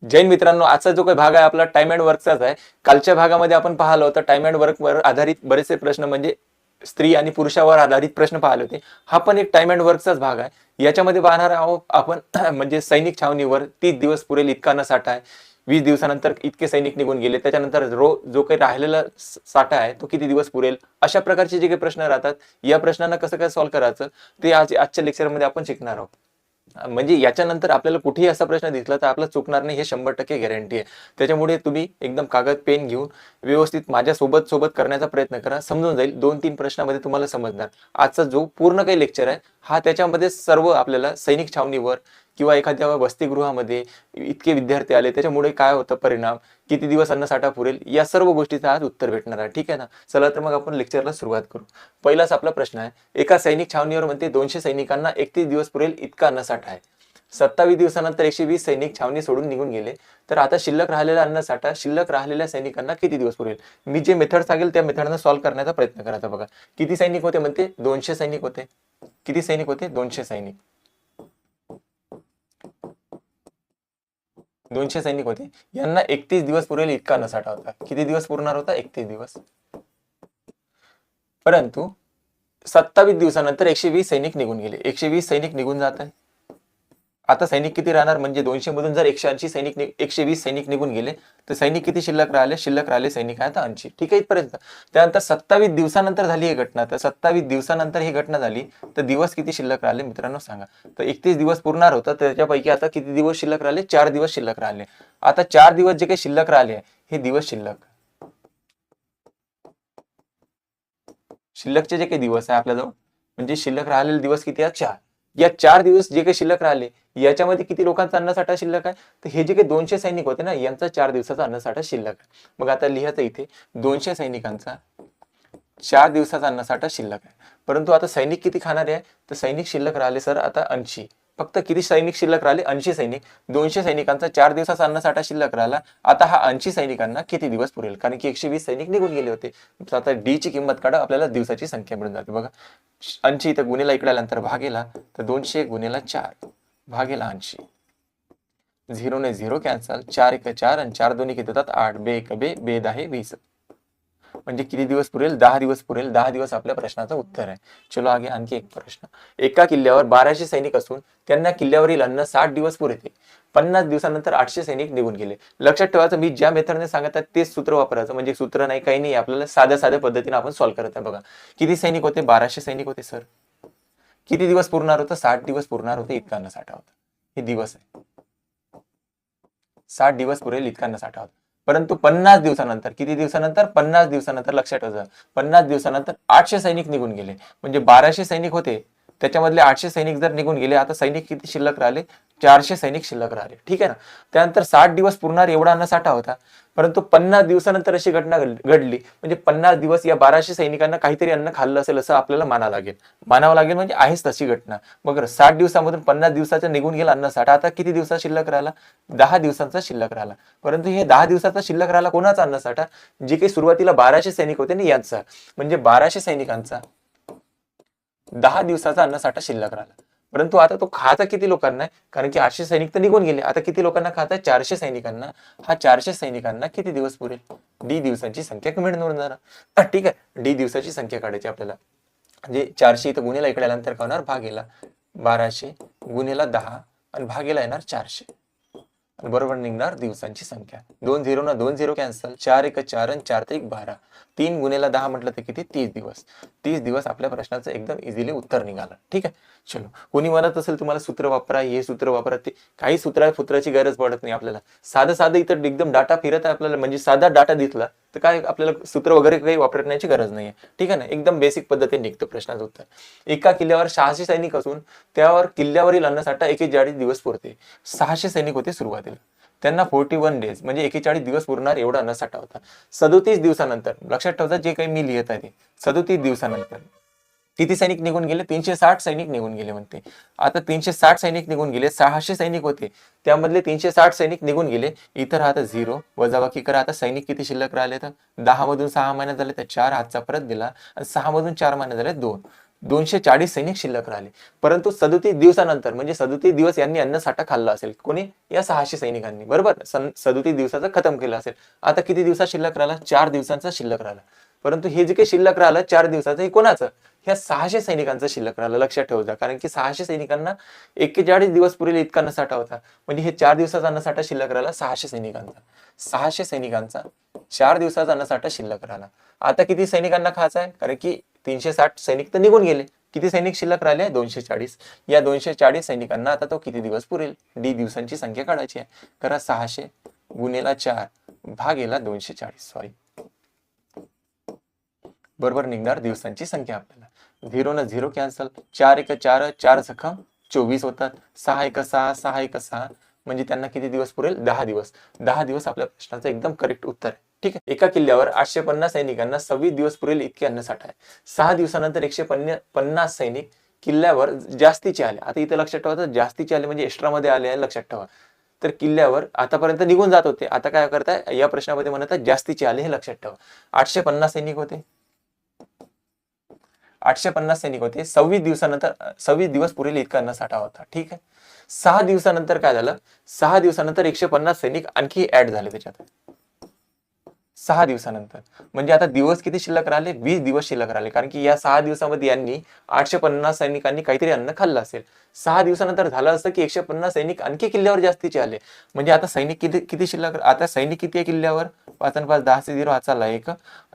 जैन मित्रांनो, आजचा जो काही भाग आहे आपला टाइम अँड वर्कचाच आहे. कालच्या भागामध्ये आपण पाहिलं होतं टाइम अँड वर्कवर आधारित बरेचसे प्रश्न, म्हणजे स्त्री आणि पुरुषावर आधारित प्रश्न पाहिले होते. हा पण एक टाइम अँड वर्कचाच भाग आहे. याच्यामध्ये पाहणार आहोत आपण म्हणजे सैनिक छावणीवर 30 दिवस पुरेल इतका न साठा आहे. 20 दिवसानंतर इतके सैनिक निघून गेले, त्याच्यानंतर जो काही राहिलेला साठा आहे तो किती दिवस पुरेल, अशा प्रकारचे जे काही प्रश्न राहतात, या प्रश्नांना कसं काय सॉल्व्ह करायचं ते आजच्या लेक्चरमध्ये आपण शिकणार आहोत. म्हणजे याच्यानंतर आपल्याला कुठेही असा प्रश्न दिसला तर आपला चुकणार नाही, हे 100% गॅरंटी आहे. त्याच्यामुळे तुम्ही एकदम कागद पेन घेऊन व्यवस्थित माझ्या सोबत करण्याचा प्रयत्न करा. समजून जाईल, 2-3 प्रश्नामध्ये तुम्हाला समजणार. आजचा जो पूर्ण काही लेक्चर आहे हा त्याच्यामध्ये सर्व आपल्याला सैनिक छावणीवर किंवा एखाद्या वसतिगृहामध्ये इतके विद्यार्थी आले त्याच्यामुळे काय होतं परिणाम, किती दिवस अन्नसाठा पुरेल, या सर्व गोष्टीचं आज उत्तर भेटणार आहे. ठीक आहे ना. चला तर मग आपण लेक्चरला सुरुवात करू. पहिलाच आपला प्रश्न आहे, एका सैनिक छावणीवर म्हणते 200 सैनिकांना 31 दिवस पुरेल इतका अन्नसाठा आहे. 27 दिवसानंतर 120 सैनिक छावणी सोडून निघून गेले, तर आता शिल्लक राहिलेला अन्नसाठा शिल्लक राहिलेल्या सैनिकांना किती दिवस पुरेल. मी जे मेथड सांगेल त्या मेथडनं सॉल्व्ह करण्याचा प्रयत्न करायचा. बघा, किती सैनिक होते म्हणते, 200 सैनिक होते. किती सैनिक होते, 200 सैनिक. 200 सैनिक होते, यांना 31 दिवस पुरेल इतका अन्नसाठा होता. किती दिवस पुरणार होता, 31 दिवस. परंतु 27 दिवसानंतर 120 सैनिक निघून गेले. 120 सैनिक निघून जात आहे. आता सैनिक किती राहणार, म्हणजे 200 मधून जर 180 सैनिक 120 सैनिक निघून गेले तर सैनिक किती शिल्लक राहिले, शिल्लक राहिले सैनिक आहे आता 80. ठीक आहे इथपर्यंत. त्यानंतर 27 दिवसानंतर झाली ही घटना, तर 27 दिवसानंतर ही घटना झाली तर दिवस किती शिल्लक राहिले मित्रांनो सांगा. तर 31 दिवस पुरणार होतं, त्याच्यापैकी आता किती दिवस शिल्लक राहिले, 4 दिवस शिल्लक राहिले. आता 4 दिवस जे काही शिल्लक राहिले हे दिवस शिल्लकचे जे काही दिवस आहे आपल्याजवळ, म्हणजे शिल्लक राहिलेले दिवस किती आहेत, 4. या 4 दिवस जे काही शिल्लक राहिले याच्यामध्ये किती लोकांचा अन्नसाठा शिल्लक आहे, तर हे जे काही 200 सैनिक होते ना यांचा 4 दिवसाचा अन्नसाठा शिल्लक आहे. मग आता लिहायचं इथे 200 सैनिकांचा 4 दिवसाचा अन्नसाठा शिल्लक आहे. परंतु आता सैनिक किती खाणारे आहे, तर सैनिक शिल्लक राहिले सर आता 80. फक्त किती सैनिक शिल्लक राहिले, 80 सैनिक. 200 सैनिकांचा 4 दिवसाचा अन्नसाठा शिल्लक राहिला. आता हा 80 सैनिकांना किती दिवस पुरेल, कारण की 120 सैनिक निघून गेले होते. आता डी ची किंमत काढा, आपल्याला दिवसाची संख्या मिळून जाते. बघा, 80 इथं गुन्हेला इकडे आल्यानंतर भागेला, तर 200 गुन्हेला 4 भागेला 80. 0 ने 0 कॅन्सल, 4 1 4 आणि 4 दोन्ही किती होतात 8, बे 1 बे, बे 10 20. म्हणजे किती दिवस पुरेल, 10 दिवस पुरेल. 10 दिवस आपल्या प्रश्नाचं उत्तर आहे. चलो आगे आणखी एक प्रश्न. एका किल्ल्यावर 1200 सैनिक असून त्यांना किल्ल्यावरील अन्न 60 दिवस पुरेते. 50 दिवसानंतर 800 सैनिक निघून गेले. लक्षात ठेवायचं, मी ज्या मेथडने सांगत आहे तेच सूत्र वापरायचं, म्हणजे सूत्र नाही काही नाही, आपल्याला साध्या पद्धतीने आपण सॉल्व्ह करत आहे. बघा, किती सैनिक होते, 1200 सैनिक होते सर. किती दिवस पुरणार होतं, 60 दिवस पुरणार होते इतका अन्न साठा होता. हे दिवस आहे, 60 दिवस पुरेल इतका अन्न साठा होता. परंतु 50 दिवसानंतर, किती दिवसानंतर, 50 दिवसानंतर, लक्षात ठेवा 50 दिवसानंतर 800 सैनिक निघून गेले. म्हणजे 1200 सैनिक होते त्याच्यामधले 800 सैनिक जर निघून गेले, आता सैनिक किती शिल्लक राहिले, 400 सैनिक शिल्लक राहिले. ठीक आहे ना. त्यानंतर 60 दिवस पुरणार एवढा अन्नसाठा होता. परंतु 50 दिवसानंतर अशी घटना घडली, म्हणजे 50 दिवस या 1200 सैनिकांना काहीतरी अन्न खाल्लं असेल असं आपल्याला मानावं लागेल म्हणजे आहेच तशी घटना. मग 60 दिवसामधून 50 दिवसाचा निघून गेला अन्नसाठा, आता किती दिवसाचा शिल्लक राहिला, 10 दिवसांचा शिल्लक राहिला. परंतु हे 10 दिवसाचा शिल्लक राहिला कोणाचा अन्नसाठा, जे काही सुरुवातीला 1200 सैनिक होते ना यांचा, म्हणजे 1200 सैनिकांचा 10 दिवसाचा अन्नसाठा शिल्लक राहिला. परंतु आता तो खायचा किती लोकांना आहे, कारण की 800 सैनिक तर निघून गेले. आता किती लोकांना खाता, 400 सैनिकांना. हा 400 सैनिकांना किती दिवस पुरेल, डी दिवसांची संख्या मिळून जाणार. ठीक आहे, डी दिवसाची संख्या काढायची आपल्याला. म्हणजे 400 इथं गुन्हेला इकडे आल्यानंतर काय होणार, भागेला 1200 गुन्हेला 10 आणि भागेला येणार 400. बरोबर निघणार दिवसांची संख्या. 2 0 ना 2 0 कॅन्सल, 4 1 4 आणि 4 1 12. 3 गुन्हेला 10 म्हटलं तर किती, 30 दिवस. 30 दिवस आपल्या प्रश्नाचं एकदम इझिली उत्तर निघालं. ठीक आहे. चलो, कोणी म्हणत असेल तुम्हाला सूत्र वापरा, हे सूत्र वापरा, ते काही सूत्राची गरज पडत नाही आपल्याला. साधं इथं एकदम डाटा फिरत आहे आपल्याला, म्हणजे साधा डाटा दिसला तर काय आपल्याला सूत्र वगैरे काही वापरण्याची गरज नाहीये. ठीक आहे ना. एकदम बेसिक पद्धतीने निघतं प्रश्नाचं उत्तर. एका किल्ल्यावर 600 सैनिक असून त्यावर किल्ल्यावरील अन्नसाठा 41 दिवस पुरते. 600 सैनिक होते सुरुवातीला, त्यांना 41 डेज म्हणजे 41 दिवस पुरणार एवढा अन्नसाठा होता. 37 दिवसानंतर, लक्षात ठेवा जे काही मी लिहित आहे ते, 37 दिवसानंतर किती सैनिक निघून गेले, 360 सैनिक निघून गेले म्हणते. आता 360 सैनिक निघून गेले, 600 सैनिक होते त्यामधले 360 सैनिक निघून गेले. इथं राहतं 0, वजाबाकी करा. आता सैनिक किती शिल्लक राहिले, तर 10 मधून 6 महिने झाले तर 4, हातचा परत दिला, आणि 6 मधून 4 महिने झाले 2. 240 सैनिक शिल्लक राहिले. परंतु 37 दिवसानंतर म्हणजे 37 दिवस यांनी अन्नसाठा खाल्ला असेल. कोणी? या 600 सैनिकांनी, बरोबर. 37 दिवसाचा खतम केला असेल. आता किती दिवसात शिल्लक राहिला? 4 दिवसांचा शिल्लक राहिला. परंतु हे जे काही शिल्लक राहिलं 4 दिवसाचं, हे कोणाचं? ह्या 600 सैनिकांचं शिल्लक राहिलं. लक्षात ठेवजा, कारण की 600 सैनिकांना 41 दिवस पुरेल इतका अन्नसाठा होता. म्हणजे हे 4 दिवसाचा अन्नसाठा शिल्लक राहिला 600 सैनिकांचा. 600 सैनिकांचा 4 दिवसाचा अन्नसाठा शिल्लक राहिला. आता किती सैनिकांना खायचा आहे? कारण की 360 सैनिक तर निघून गेले. किती सैनिक शिल्लक राहिले? 240. या 240 सैनिकांना आता तो किती दिवस पुरेल? डी दिवसांची संख्या काढायची आहे. करा 600 गुणेला 4 भागेला 240. सॉरी, बरोबर निघणार दिवसांची संख्या आपल्याला. 0 न 0 कॅन्सल. 4 1 4, 4 जखम 24 होतात. 6 1 6, 6 1 6, म्हणजे त्यांना किती दिवस पुरेल? 10 दिवस. 10 दिवस आपल्या प्रश्नाचं एकदम करेक्ट उत्तर आहे. ठीक आहे. एका किल्ल्यावर 850 सैनिकांना 26 दिवस पुरेल इतके अन्नसाठा आहे. 6 दिवसानंतर 150 सैनिक किल्ल्यावर जास्तीचे आले. आता इथे लक्षात ठेवा, जास्तीचे आले म्हणजे एक्स्ट्रा मध्ये आले आहे, लक्षात ठेवा. तर किल्ल्यावर आतापर्यंत निघून जात होते, आता काय करताय या प्रश्नामध्ये म्हणतात जास्तीचे आले, हे लक्षात ठेवा. 850 सैनिक होते. 850 सैनिक होते. 26 दिवसानंतर 26 दिवस पुरेल इतका अन्नसाठा होता. ठीक आहे. 6 दिवसानंतर काय झालं? 6 दिवसानंतर 150 सैनिक आणखी ऍड झाले त्याच्यात. 6 दिवसानंतर म्हणजे आता दिवस किती शिल्लक राहिले? 20 दिवस शिल्लक राहिले. कारण की या 6 दिवसामध्ये यांनी 850 सैनिकांनी काहीतरी अन्न खाल्लं असेल. 6 दिवसानंतर झालं असं की 150 सैनिक आणखी किल्ल्यावर जास्तीचे आले. म्हणजे आता सैनिक किती शिल्लक? आता सैनिक किती आहे किल्ल्यावर? 5 आणि 5 10 से 0 हात चालला.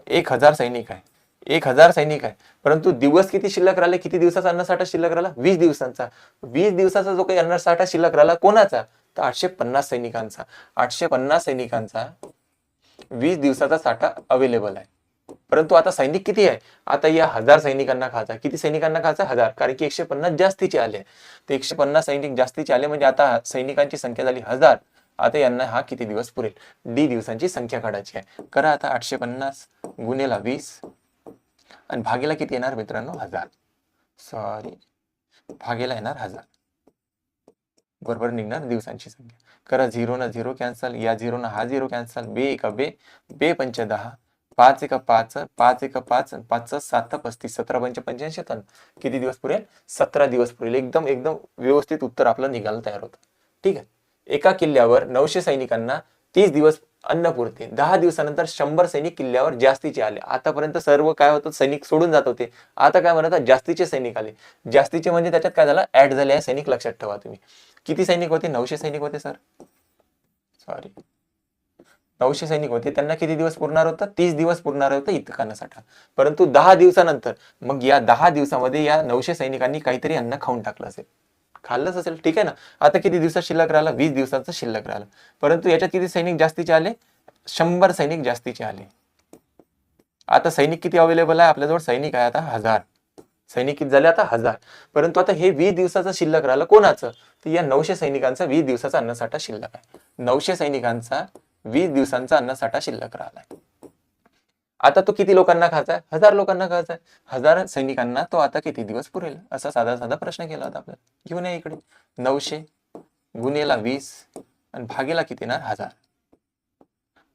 1000 सैनिक आहे. 1000 सैनिक आहे. परंतु दिवस किती शिल्लक राहिले? किती दिवसाचा अन्नसाठा शिल्लक राहिला? 20 दिवसांचा. 20 दिवसाचा जो काही अन्नसाठा शिल्लक राहिला कोणाचा? तर 850 सैनिकांचा. 850 सैनिकांचा 20 दिवसाचा साठा अवेलेबल आहे. परंतु आता सैनिक किती आहे? आता या 1000 सैनिकांना खायचा. किती सैनिकांना खायचा? 1000. कारण की 150 जास्तीचे आले. ते 150 सैनिक जास्तीचे आले म्हणजे आता सैनिकांची संख्या झाली 1000. आता यांना हा किती दिवस पुरेल? डी दिवसांची संख्या काढायची आहे. करा आता 850 गुणेला 20 आणि भागेला किती येणार मित्रांनो? 1000. सॉरी, भागेला येणार 1000. बरोबर निघणार दिवसांची संख्या. करा 0 न 0 कॅन्सल. या 0 न हा 0 कॅन्सल. बे 1 बे, बे 5 10, 5 1 5, 5 1 5, 5 7 35, 17 5 85. किती दिवस पुरेल? 17 दिवस पुरेल. एकदम एकदम व्यवस्थित उत्तर आपलं निघायला तयार होतं. ठीक आहे. एका किल्ल्यावर 900 सैनिकांना 30 दिवस अन्न पुरते. 10 दिवसानंतर 100 सैनिक किल्ल्यावर जास्तीचे आले. आतापर्यंत सर्व काय होतं? सैनिक सोडून जात होते. आता काय म्हणतात? जास्तीचे सैनिक आले. जास्तीचे म्हणजे त्याच्यात काय झालं? ऍड झाले आहे सैनिक. लक्षात ठेवा तुम्ही. किती सैनिक होते? 900 सैनिक होते सर. सॉरी, 900 सैनिक होते. त्यांना किती दिवस पुरणार होतं? 30 दिवस पुरणार होतं इतका अन्नसाठा. परंतु 10 दिवसानंतर, मग या 10 दिवसामध्ये या 900 सैनिकांनी काहीतरी अन्न खाऊन टाकलं असेल, खाल्लंच असेल. ठीक आहे ना. आता किती दिवसात शिल्लक राहिला? 20 दिवसाचा शिल्लक राहिला. परंतु याच्यात किती सैनिक जास्तीचे आले? 100 सैनिक जास्तीचे आले. आता सैनिक किती अवेलेबल आहे आपल्याजवळ? सैनिक आहे आता 1000. सैनिक किती झाले आता? 1000. परंतु आता हे 20 दिवसाचा शिल्लक राहिलं कोणाचं? तर या 900 सैनिकांचा 20 दिवसाचा अन्नसाठा शिल्लक आहे. 900 सैनिकांचा 20 दिवसांचा अन्नसाठा शिल्लक राहिला. आता तो किती लोकांना खायचा आहे? 1000 लोकांना खायचा आहे. 1000 सैनिकांना तो आता किती दिवस पुरेल? असा साधा साधा प्रश्न केला होता आपल्याला. घेऊन या इकडे. 900 गुणेला 20 आणि भागेला किती येणार? 1000.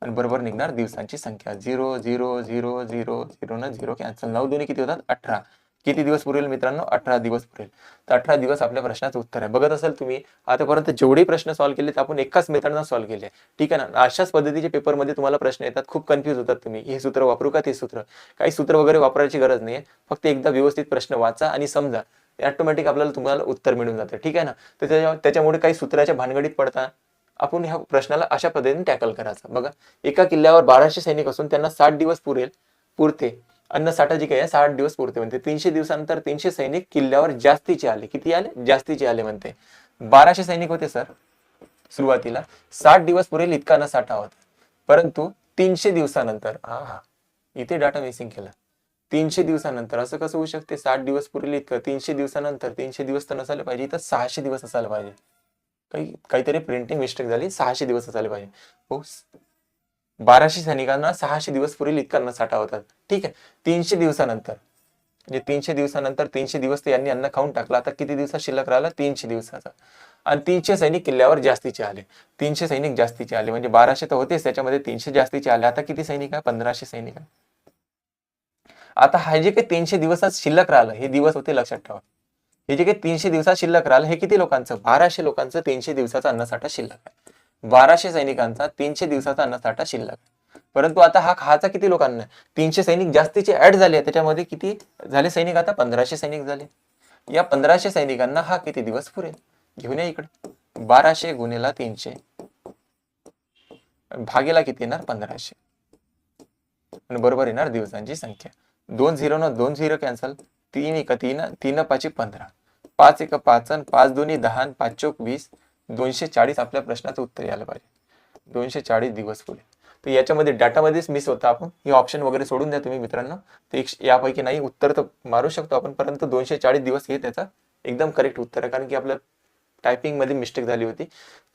आणि बरोबर निघणार दिवसांची संख्या. 0 0 0 0 0 न 0 कॅन्सल. 9 दोन्ही किती होतात? 18. किती दिवस पुरेल मित्रांनो? 18 दिवस पुरेल. तर 18 दिवस आपल्या प्रश्नाचं उत्तर आहे. बघत असाल तुम्ही आतापर्यंत जेवढे प्रश्न सॉल्व्ह केले आपण एकाच मेथडनं सॉल्व्ह केले. ठीक आहे ना. अशाच पद्धतीचे पेपरमध्ये तुम्हाला प्रश्न येतात, खूप कन्फ्यूज होतात तुम्ही. हे सूत्र वापरू का ते सूत्र? काही सूत्र वगैरे वापरायची गरज नाही. फक्त एकदा व्यवस्थित प्रश्न वाचा आणि समजा, ऑटोमॅटिक आपल्याला तुम्हाला उत्तर मिळून जातं. ठीक आहे ना. तर त्याच्यामुळे काही सूत्राच्या भानगडीत पडता आपण ह्या प्रश्नाला अशा पद्धतीने टॅकल करायचं. बघा, एका किल्ल्यावर 1200 सैनिक असून त्यांना 60 दिवस पुरते. अन्नसाठा जी काही आहे 60 दिवस पुरते म्हणते. 300 दिवसानंतर 300 सैनिक किल्ल्यावर जास्तीचे आले. किती आले? जास्तीचे आले म्हणते. 1200 सैनिक होते सर सुरुवातीला. 60 दिवस पुरेल इतका अन्नसाठा होता. परंतु 300 दिवसानंतर, इथे डाटा मिसिंग केला. 300 दिवसानंतर असं कसं होऊ शकते? 60 दिवस पुरेल इतकं. 300 दिवसानंतर 300 दिवस तर नसायला पाहिजे, इथं 600 दिवस असायला पाहिजे. काहीतरी प्रिंटिंग मिस्टेक झाली. 600 दिवस असायला पाहिजे. हो, 1200 सैनिकांना 600 दिवस पुरेल इतका अन्नसाठा होता. ठीक आहे. 300 दिवसानंतर म्हणजे 300 दिवसानंतर 300 दिवस तर यांनी अन्न खाऊन टाकला. आता किती दिवसात शिल्लक राहिला? 300 दिवसाचा. आणि 300 सैनिक किल्ल्यावर जास्तीचे आले. 300 सैनिक जास्तीचे आले म्हणजे 1200 तर होतेच, त्याच्यामध्ये 300 जास्तीचे आले. आता किती सैनिक आहे? 1500 सैनिक आहे. आता हा जे काही 300 दिवसात शिल्लक राहिलं, हे दिवस होते लक्षात ठेवा. हे जे काही 300 दिवसात शिल्लक राहिलं हे किती लोकांचं? 1200 लोकांचं 300 दिवसाचा अन्नसाठा शिल्लक आहे. 1200 सैनिकांचा 300 दिवसाचा अन्नसाठा शिल्लक आहे. परंतु आता हा खायचा किती लोकांना? 300 सैनिक जास्तीचे ऍड झाले, त्याच्यामध्ये किती झाले सैनिक? आता 1500 सैनिक झाले. या 1500 सैनिकांना हा किती दिवस पुरेल? घेऊन या इकडे. 1200 गुणिला 300 भागेला किती येणार? 1500. आणि बरोबर येणार दिवसांची संख्या. 2 0 न 2 0 कॅन्सल. 3 1 3 3 5 15 5 1 5 आणि 5 2 10 5 चौक 20 240 आपल्या प्रश्नाचं उत्तर यायला पाहिजे. 240 दिवस पुढे. तर याच्यामध्ये डाटामध्येच मिस होता. आपण हे ऑप्शन वगैरे सोडून द्या तुम्ही मित्रांनो. ते यापैकी नाही उत्तर तर मारू शकतो आपण, परंतु 240 दिवस हे त्याचा एकदम करेक्ट उत्तर आहे. कारण की आपलं टायपिंग मध्ये मिस्टेक झाली होती.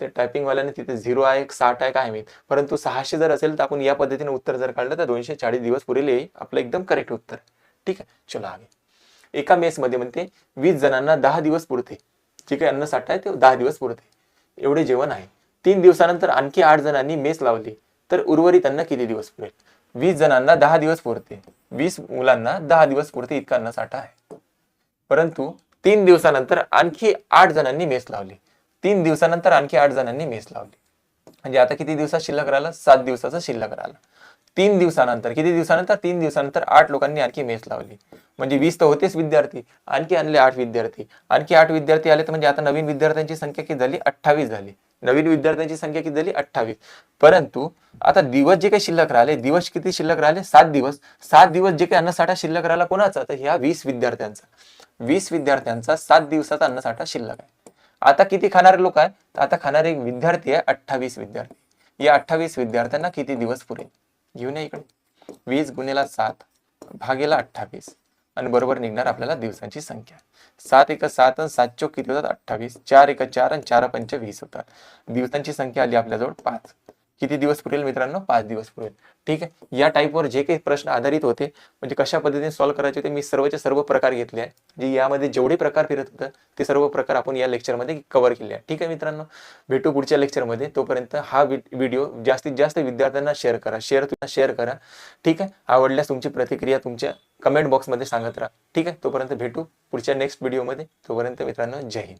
ते टायपिंग वाल्याने तिथे 0 आहे 60 आहे काय माहित, परंतु 600 जर असेल तर आपण या पद्धतीने उत्तर जर काढलं तर 240 दिवस पुरेल, हे आपलं एकदम करेक्ट उत्तर. ठीक आहे, चलो आगे. एका मेस मध्ये म्हणते 20 जणांना 10 दिवस पुरते. जे काही अन्न साठा आहे ते 10 दिवस पुरते एवढे जेवण आहे. 3 दिवसानंतर आणखी 8 जणांनी मेस लावली तर उर्वरित अन्न किती दिवस पुरेल? 20 जणांना 10 दिवस पुरते, 20 मुलांना 10 दिवस पुरते इतका अन्न साठा आहे. परंतु 3 दिवसानंतर आणखी 8 जणांनी मेस लावली. 3 दिवसानंतर आणखी 8 जणांनी मेस लावली. म्हणजे आता किती दिवसात शिल्लक राहिला? 7 दिवसाचा शिल्लक राहिला. 3 दिवसानंतर किती दिवसानंतर? 3 दिवसानंतर 8 लोकांनी आणखी मेस लावली. म्हणजे 20 तर होतेच विद्यार्थी, आणखी आणले 8 विद्यार्थी. आणखी 8 विद्यार्थी आले तर म्हणजे आता नवीन विद्यार्थ्यांची संख्या किती झाली? 28 झाली. नवीन विद्यार्थ्यांची संख्या किती झाली? 28. परंतु आता दिवस जे काही शिल्लक राहिले, दिवस किती शिल्लक राहिले? 7 दिवस. 7 दिवस जे काही अन्नसाठा शिल्लक राहिला कोणाचा? तर ह्या 20 विद्यार्थ्यांचा. 20 विद्यार्थ्यांचा 7 दिवसाचा अन्नसाठा शिल्लक आहे. आता किती खाणारे लोक आहे? तर आता खाणारे विद्यार्थी आहे 28 विद्यार्थी. या 28 विद्यार्थ्यांना किती दिवस पुरेल? घेऊन या इकडे. 20 गुणिला 7 भागेला 28 आणि बरोबर निघणार आपल्याला दिवसांची संख्या. 7 1 7 आणि 7 चौक किती होतात? 28. 4 1 4 आणि 4 5 20 होतात. दिवसांची संख्या आली आपल्याजवळ 5. किती दिवस पुरेल मित्रांनो? 5 दिवस पुरेल. ठीक आहे, या टाईपवर जे काही प्रश्न आधारित होते, म्हणजे कशा पद्धतीने सॉल्व्ह करायचे होते, मी सर्वचे सर्व प्रकार घेतले आहे. जे यामध्ये जेवढे प्रकार फिरत होतं ते सर्व प्रकार आपण या लेक्चरमध्ये कव्हर केले आहे. ठीक आहे मित्रांनो, भेटू पुढच्या लेक्चरमध्ये. तोपर्यंत हा व्हिडिओ जास्तीत जास्त विद्यार्थ्यांना शेअर करा. शेअर करा. ठीक आहे, आवडल्यास तुमची प्रतिक्रिया तुमच्या कमेंट बॉक्समध्ये सांगत राहा. ठीक आहे, तोपर्यंत भेटू पुढच्या नेक्स्ट व्हिडिओमध्ये. तोपर्यंत मित्रांनो, जय हिंद.